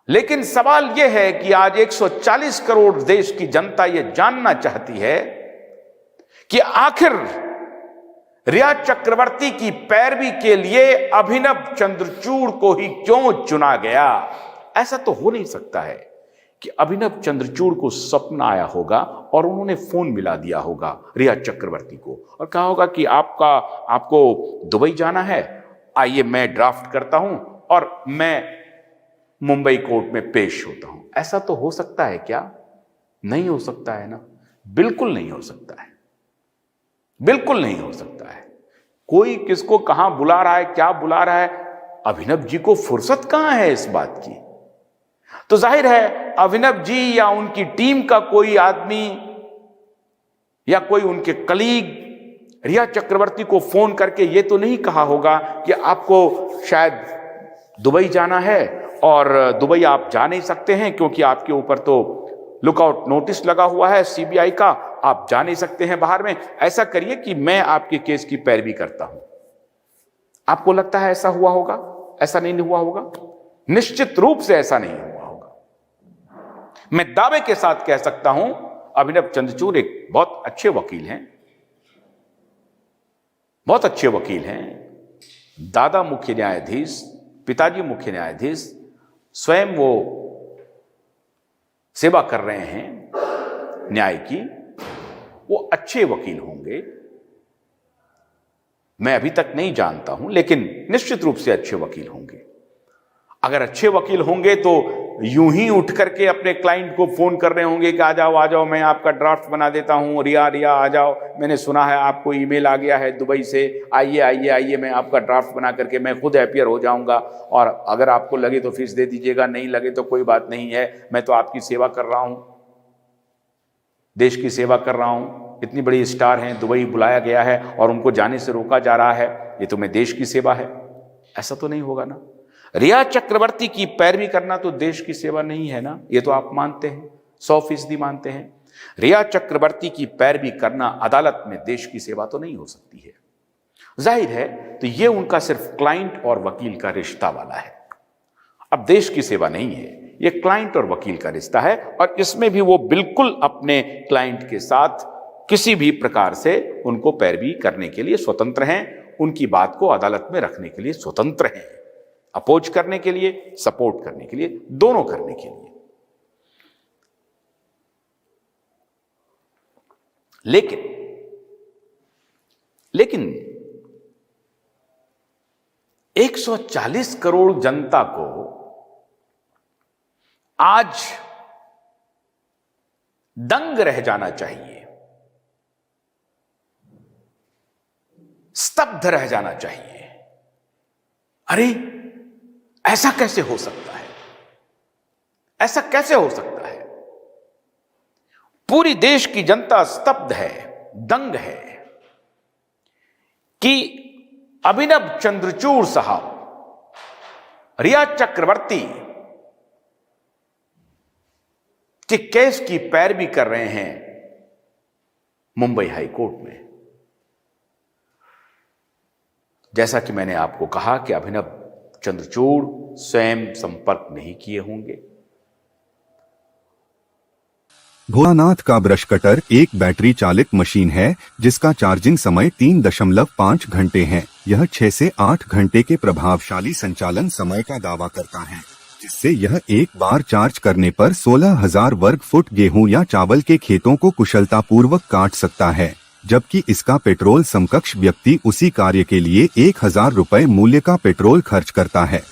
लेकिन सवाल यह है कि आज 140 करोड़ देश की जनता यह जानना चाहती है कि आखिर रिया चक्रवर्ती की पैरवी के लिए अभिनव चंद्रचूड़ को ही क्यों चुना गया। ऐसा तो हो नहीं सकता है कि अभिनव चंद्रचूड़ को सपना आया होगा और उन्होंने फोन मिला दिया होगा रिया चक्रवर्ती को और कहा होगा कि आपको दुबई जाना है, आइए मैं ड्राफ्ट करता हूं और मैं मुंबई कोर्ट में पेश होता हूं। ऐसा तो हो सकता है क्या? नहीं हो सकता है ना, बिल्कुल नहीं हो सकता है, बिल्कुल नहीं हो सकता है। कोई किसको कहां बुला रहा है, क्या बुला रहा है, अभिनव जी को फुर्सत कहां है इस बात की। तो जाहिर है अभिनव जी या उनकी टीम का कोई आदमी या कोई उनके कलीग रिया चक्रवर्ती को फोन करके ये तो नहीं कहा होगा कि आपको शायद दुबई जाना है और दुबई आप जा नहीं सकते हैं क्योंकि आपके ऊपर तो लुकआउट नोटिस लगा हुआ है सीबीआई का, आप जा नहीं सकते हैं बाहर में। ऐसा करिए कि मैं आपके केस की पैरवी करता हूं। आपको लगता है ऐसा हुआ होगा? ऐसा नहीं हुआ होगा, निश्चित रूप से ऐसा नहीं हुआ होगा। मैं दावे के साथ कह सकता हूं अभिनव चंद्रचूड़ एक बहुत अच्छे वकील हैं, बहुत अच्छे वकील हैं। दादा मुख्य न्यायाधीश, पिताजी मुख्य न्यायाधीश, स्वयं वो सेवा कर रहे हैं न्याय की, वो अच्छे वकील होंगे। मैं अभी तक नहीं जानता हूं लेकिन निश्चित रूप से अच्छे वकील होंगे। अगर अच्छे वकील होंगे तो यूं ही उठ करके अपने क्लाइंट को फोन कर रहे होंगे कि आ जाओ मैं आपका ड्राफ्ट बना देता हूं, रिया आ जाओ, मैंने सुना है आपको ईमेल आ गया है दुबई से, आइए मैं आपका ड्राफ्ट बना करके मैं खुद अपीयर हो जाऊंगा और अगर आपको लगे तो फीस दे दीजिएगा, नहीं लगे तो कोई बात नहीं है, मैं तो आपकी सेवा कर रहा हूं, देश की सेवा कर रहा हूं, इतनी बड़ी स्टार हैं, दुबई बुलाया गया है और उनको जाने से रोका जा रहा है, ये तो मैं देश की सेवा है। ऐसा तो नहीं होगा ना। रिया चक्रवर्ती की पैरवी करना तो देश की सेवा नहीं है ना, ये तो आप मानते हैं, 100% मानते हैं। रिया चक्रवर्ती की पैरवी करना अदालत में देश की सेवा तो नहीं हो सकती है। जाहिर है तो ये उनका सिर्फ क्लाइंट और वकील का रिश्ता वाला है, अब देश की सेवा नहीं है, ये क्लाइंट और वकील का रिश्ता है और इसमें भी वो बिल्कुल अपने क्लाइंट के साथ किसी भी प्रकार से उनको पैरवी करने के लिए स्वतंत्र हैं, उनकी बात को अदालत में रखने के लिए स्वतंत्र हैं, अपोज करने के लिए, सपोर्ट करने के लिए, दोनों करने के लिए। लेकिन 140 करोड़ जनता को आज दंग रह जाना चाहिए, स्तब्ध रह जाना चाहिए। अरे ऐसा कैसे हो सकता है, ऐसा कैसे हो सकता है। पूरी देश की जनता स्तब्ध है, दंग है कि अभिनव चंद्रचूड़ साहब, रिया चक्रवर्ती के केस की पैरवी कर रहे हैं मुंबई हाई कोर्ट में। जैसा कि मैंने आपको कहा कि अभिनव चंद्रचूड़ स्वयं संपर्क नहीं किए होंगे। भोलानाथ का ब्रश कटर एक बैटरी चालित मशीन है जिसका चार्जिंग समय 3.5 घंटे है। यह 6 से 8 घंटे के प्रभावशाली संचालन समय का दावा करता है, जिससे यह एक बार चार्ज करने पर 16,000 वर्ग फुट गेहूं या चावल के खेतों को कुशलतापूर्वक काट सकता है, जबकि इसका पेट्रोल समकक्ष व्यक्ति उसी कार्य के लिए 1,000 रुपए मूल्य का पेट्रोल खर्च करता है।